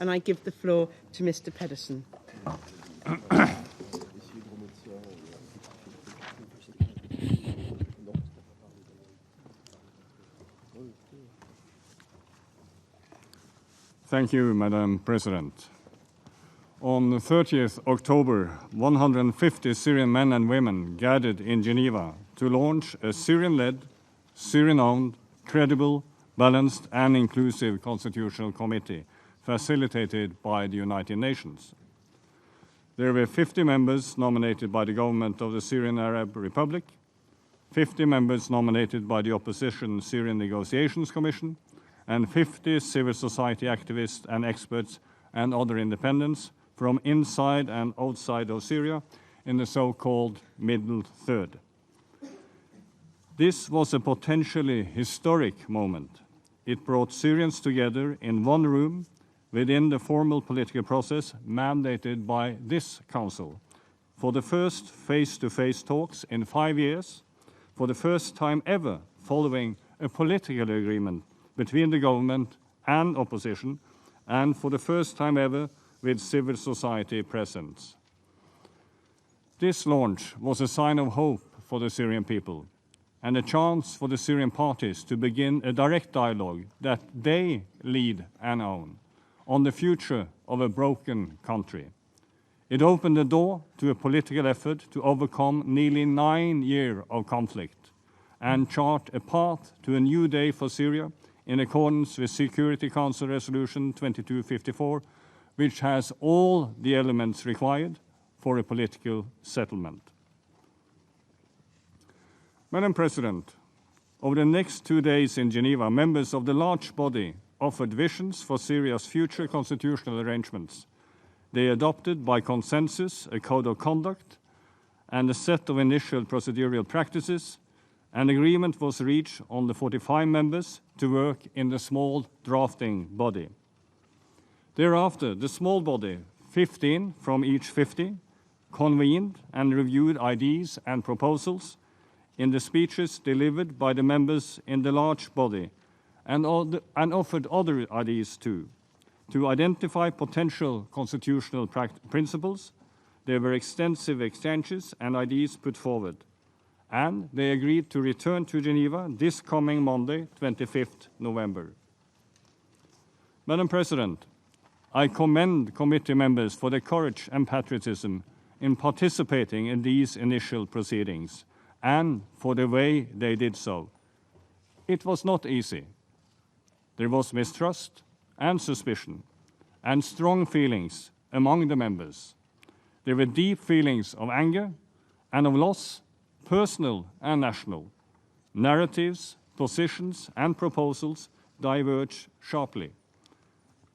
and I give the floor to Mr. Pedersen. Thank you, Madam President. On the 30th October, 150 Syrian men and women gathered in Geneva to launch a Syrian-led, Syrian-owned, credible, balanced and inclusive constitutional committee facilitated by the United Nations. There were 50 members nominated by the government of the Syrian Arab Republic, 50 members nominated by the opposition Syrian Negotiations Commission, and 50 civil society activists and experts and other independents from inside and outside of Syria in the so-called Middle Third. This was a potentially historic moment. It brought Syrians together in one room within the formal political process mandated by this Council for the first face-to-face talks in 5 years, for the first time ever following a political agreement between the government and opposition, and for the first time ever with civil society presence. This launch was a sign of hope for the Syrian people and a chance for the Syrian parties to begin a direct dialogue that they lead and own on the future of a broken country. It opened the door to a political effort to overcome nearly 9 years of conflict and chart a path to a new day for Syria in accordance with Security Council Resolution 2254, which has all the elements required for a political settlement. Madam President, over the next 2 days in Geneva, members of the large body offered visions for Syria's future constitutional arrangements. They adopted by consensus a code of conduct and a set of initial procedural practices. An agreement was reached on the 45 members to work in the small drafting body. Thereafter, the small body, 15 from each 50, convened and reviewed ideas and proposals in the speeches delivered by the members in the large body and offered other ideas too. To identify potential constitutional principles, there were extensive exchanges and ideas put forward, and they agreed to return to Geneva this coming Monday, 25th November. Madam President, I commend committee members for their courage and patriotism in participating in these initial proceedings and for the way they did so. It was not easy. There was mistrust and suspicion and strong feelings among the members. There were deep feelings of anger and of loss, personal and national. Narratives, positions, and proposals diverged sharply.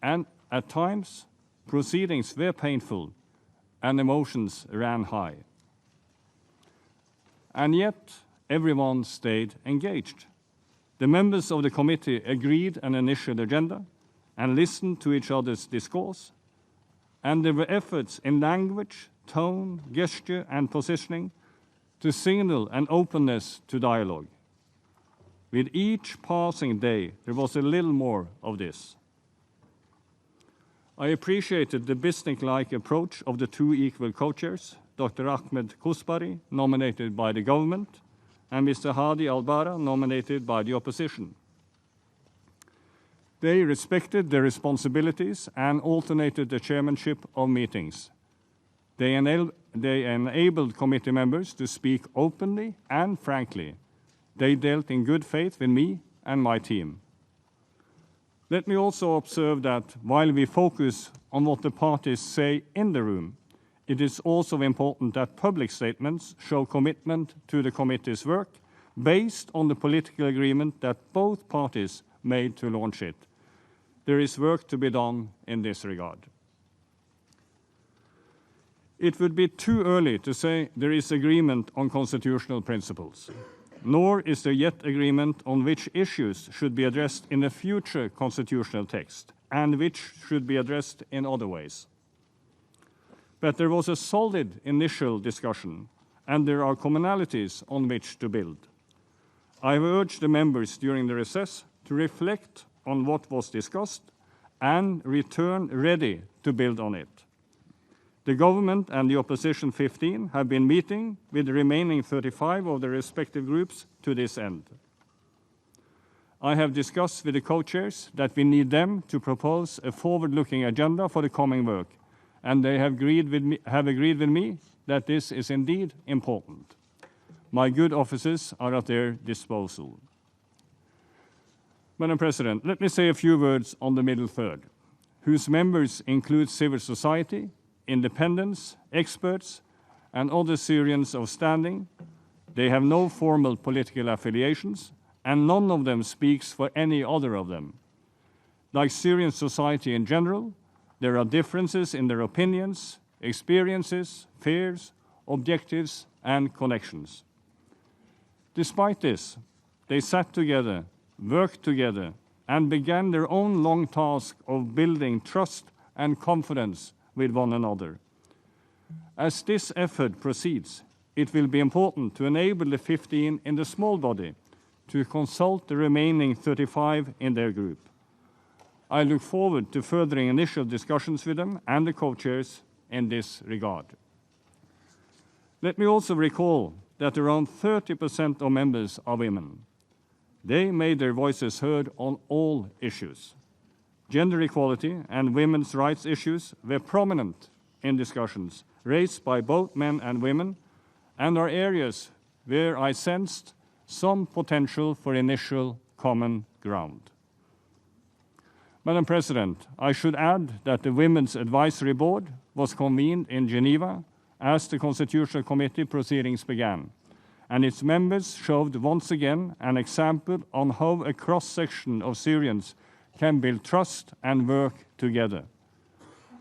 And at times, proceedings were painful and emotions ran high. And yet, everyone stayed engaged. The members of the committee agreed an initial agenda and listened to each other's discourse, and there were efforts in language, tone, gesture, and positioning to signal an openness to dialogue. With each passing day, there was a little more of this. I appreciated the business-like approach of the two equal co-chairs, Dr. Ahmed Kousbari, nominated by the government, and Mr. Hadi Al-Bara, nominated by the opposition. They respected their responsibilities and alternated the chairmanship of meetings. They enabled committee members to speak openly and frankly. They dealt in good faith with me and my team. Let me also observe that while we focus on what the parties say in the room, it is also important that public statements show commitment to the committee's work based on the political agreement that both parties made to launch it. There is work to be done in this regard. It would be too early to say there is agreement on constitutional principles, nor is there yet agreement on which issues should be addressed in a future constitutional text and which should be addressed in other ways. But there was a solid initial discussion, and there are commonalities on which to build. I have urged the members during the recess to reflect on what was discussed and return ready to build on it. The government and the opposition 15 have been meeting with the remaining 35 of the respective groups to this end. I have discussed with the co-chairs that we need them to propose a forward-looking agenda for the coming work, and they have agreed with me that this is indeed important. My good offices are at their disposal. Madam President, let me say a few words on the middle third, whose members include civil society, independents, experts, and other Syrians of standing. They have no formal political affiliations, and none of them speaks for any other of them. Like Syrian society in general, there are differences in their opinions, experiences, fears, objectives, and connections. Despite this, they sat together, worked together, and began their own long task of building trust and confidence with one another. As this effort proceeds, it will be important to enable the 15 in the small body to consult the remaining 35 in their group. I look forward to furthering initial discussions with them and the co-chairs in this regard. Let me also recall that around 30% of members are women. They made their voices heard on all issues. Gender equality and women's rights issues were prominent in discussions raised by both men and women, and are areas where I sensed some potential for initial common ground. Madam President, I should add that the Women's Advisory Board was convened in Geneva as the Constitutional Committee proceedings began, and its members showed once again an example on how a cross-section of Syrians can build trust and work together.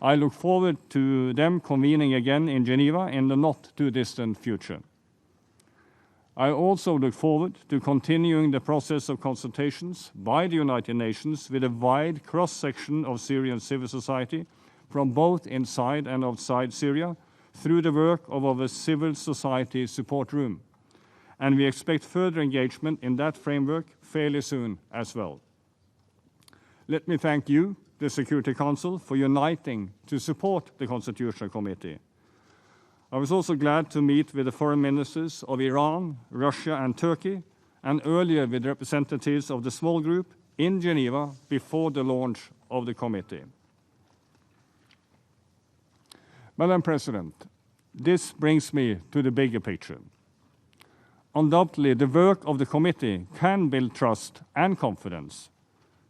I look forward to them convening again in Geneva in the not-too-distant future. I also look forward to continuing the process of consultations by the United Nations with a wide cross-section of Syrian civil society from both inside and outside Syria through the work of our civil society support room. And we expect further engagement in that framework fairly soon as well. Let me thank you, the Security Council, for uniting to support the Constitutional Committee. I was also glad to meet with the foreign ministers of Iran, Russia, and Turkey, and earlier with representatives of the small group in Geneva before the launch of the committee. Madam President, this brings me to the bigger picture. Undoubtedly, the work of the committee can build trust and confidence.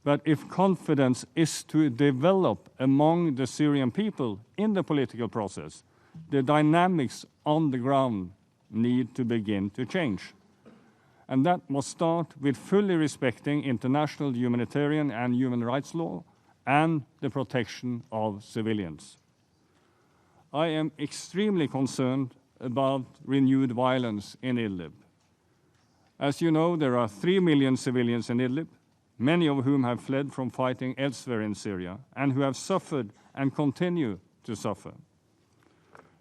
But if confidence is to develop among the Syrian people in the political process, the dynamics on the ground need to begin to change. And that must start with fully respecting international humanitarian and human rights law and the protection of civilians. I am extremely concerned about renewed violence in Idlib. As you know, there are 3 million civilians in Idlib, many of whom have fled from fighting elsewhere in Syria and who have suffered and continue to suffer.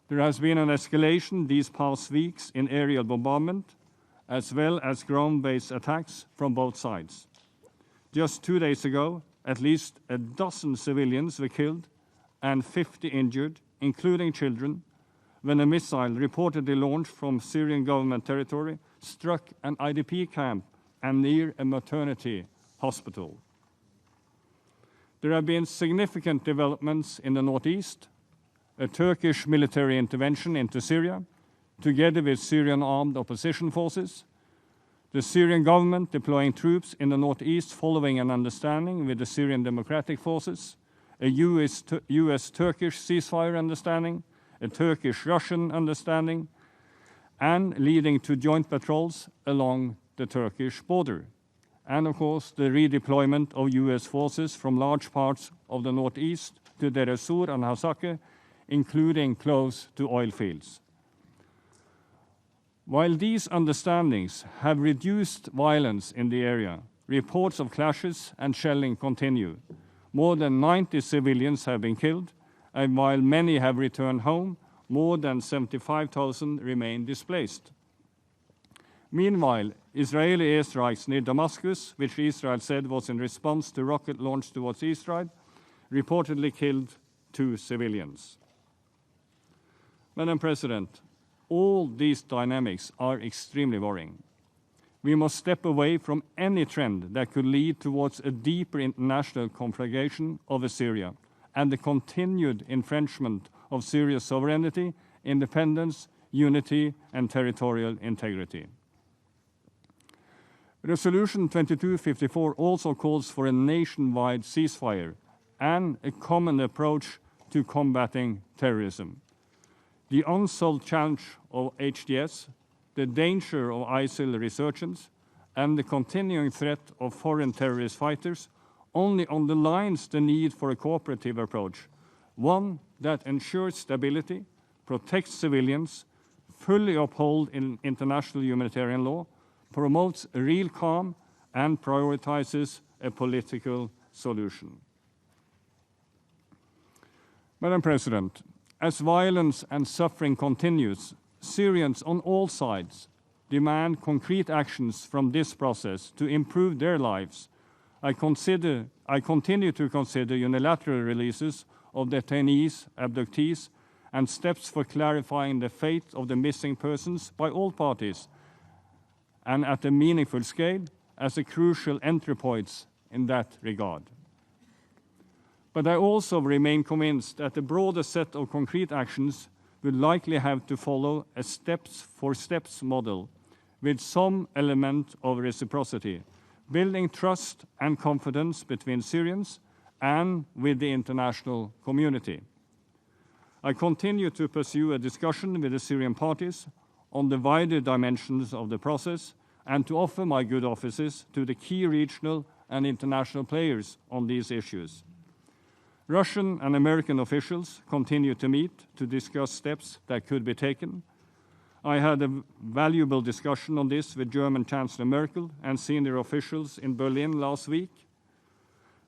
There has been an escalation these past weeks in aerial bombardment, as well as ground-based attacks from both sides. Just 2 days ago, at least a dozen civilians were killed and 50 injured, including children, when a missile reportedly launched from Syrian government territory struck an IDP camp and near a maternity hospital. There have been significant developments in the northeast, a Turkish military intervention into Syria, together with Syrian-armed opposition forces, the Syrian government deploying troops in the northeast following an understanding with the Syrian Democratic Forces, a US-Turkish ceasefire understanding, a Turkish-Russian understanding, and leading to joint patrols along the Turkish border. And of course, the redeployment of US forces from large parts of the northeast to Deir ez-Zor and Hasakeh, including close to oil fields. While these understandings have reduced violence in the area, reports of clashes and shelling continue. More than 90 civilians have been killed, and while many have returned home, more than 75,000 remain displaced. Meanwhile, Israeli airstrikes near Damascus, which Israel said was in response to rocket launch towards Israel, reportedly killed 2 civilians. Madam President, all these dynamics are extremely worrying. We must step away from any trend that could lead towards a deeper international conflagration of Syria and the continued infringement of Syria's sovereignty, independence, unity, and territorial integrity. Resolution 2254 also calls for a nationwide ceasefire and a common approach to combating terrorism. The unsolved challenge of HTS, the danger of ISIL resurgence, and the continuing threat of foreign terrorist fighters only underlines the need for a cooperative approach, one that ensures stability, protects civilians, fully upholds international humanitarian law, promotes real calm, and prioritizes a political solution. Madam President, as violence and suffering continues, Syrians on all sides demand concrete actions from this process to improve their lives. I continue to consider unilateral releases of detainees, abductees, and steps for clarifying the fate of the missing persons by all parties, and at a meaningful scale, as a crucial entry point in that regard. But I also remain convinced that a broader set of concrete actions will likely have to follow a steps-for-steps model with some element of reciprocity, building trust and confidence between Syrians and with the international community. I continue to pursue a discussion with the Syrian parties on the wider dimensions of the process and to offer my good offices to the key regional and international players on these issues. Russian and American officials continue to meet to discuss steps that could be taken. I had a valuable discussion on this with German Chancellor Merkel and senior officials in Berlin last week.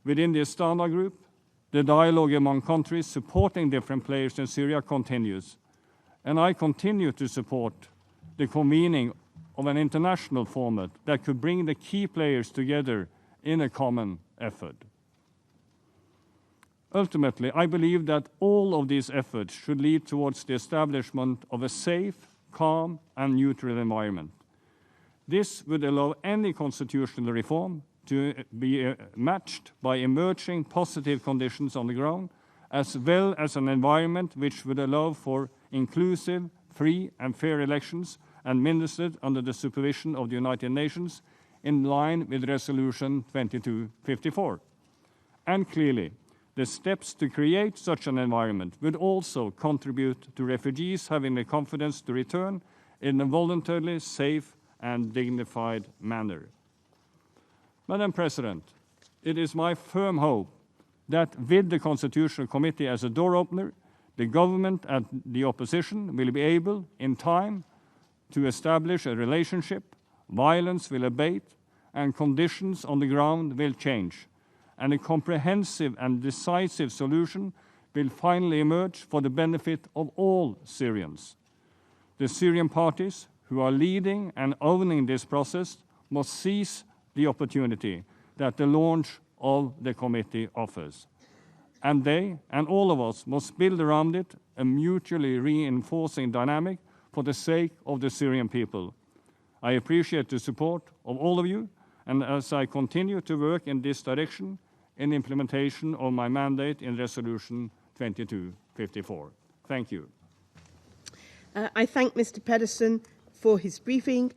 Within the Astana Group, the dialogue among countries supporting different players in Syria continues, and I continue to support the convening of an international format that could bring the key players together in a common effort. Ultimately, I believe that all of these efforts should lead towards the establishment of a safe, calm, and neutral environment. This would allow any constitutional reform to be matched by emerging positive conditions on the ground, as well as an environment which would allow for inclusive, free, and fair elections administered under the supervision of the United Nations in line with Resolution 2254. And clearly, the steps to create such an environment would also contribute to refugees having the confidence to return in a voluntarily safe and dignified manner. Madam President, it is my firm hope that with the Constitutional Committee as a door opener, the government and the opposition will be able, in time, to establish a relationship, violence will abate, and conditions on the ground will change, and a comprehensive and decisive solution will finally emerge for the benefit of all Syrians. The Syrian parties who are leading and owning this process must seize the opportunity that the launch of the committee offers. And they and all of us must build around it a mutually reinforcing dynamic for the sake of the Syrian people. I appreciate the support of all of you, and as I continue to work in this direction in implementation of my mandate in Resolution 2254. Thank you. I thank Mr. Pedersen for his briefing.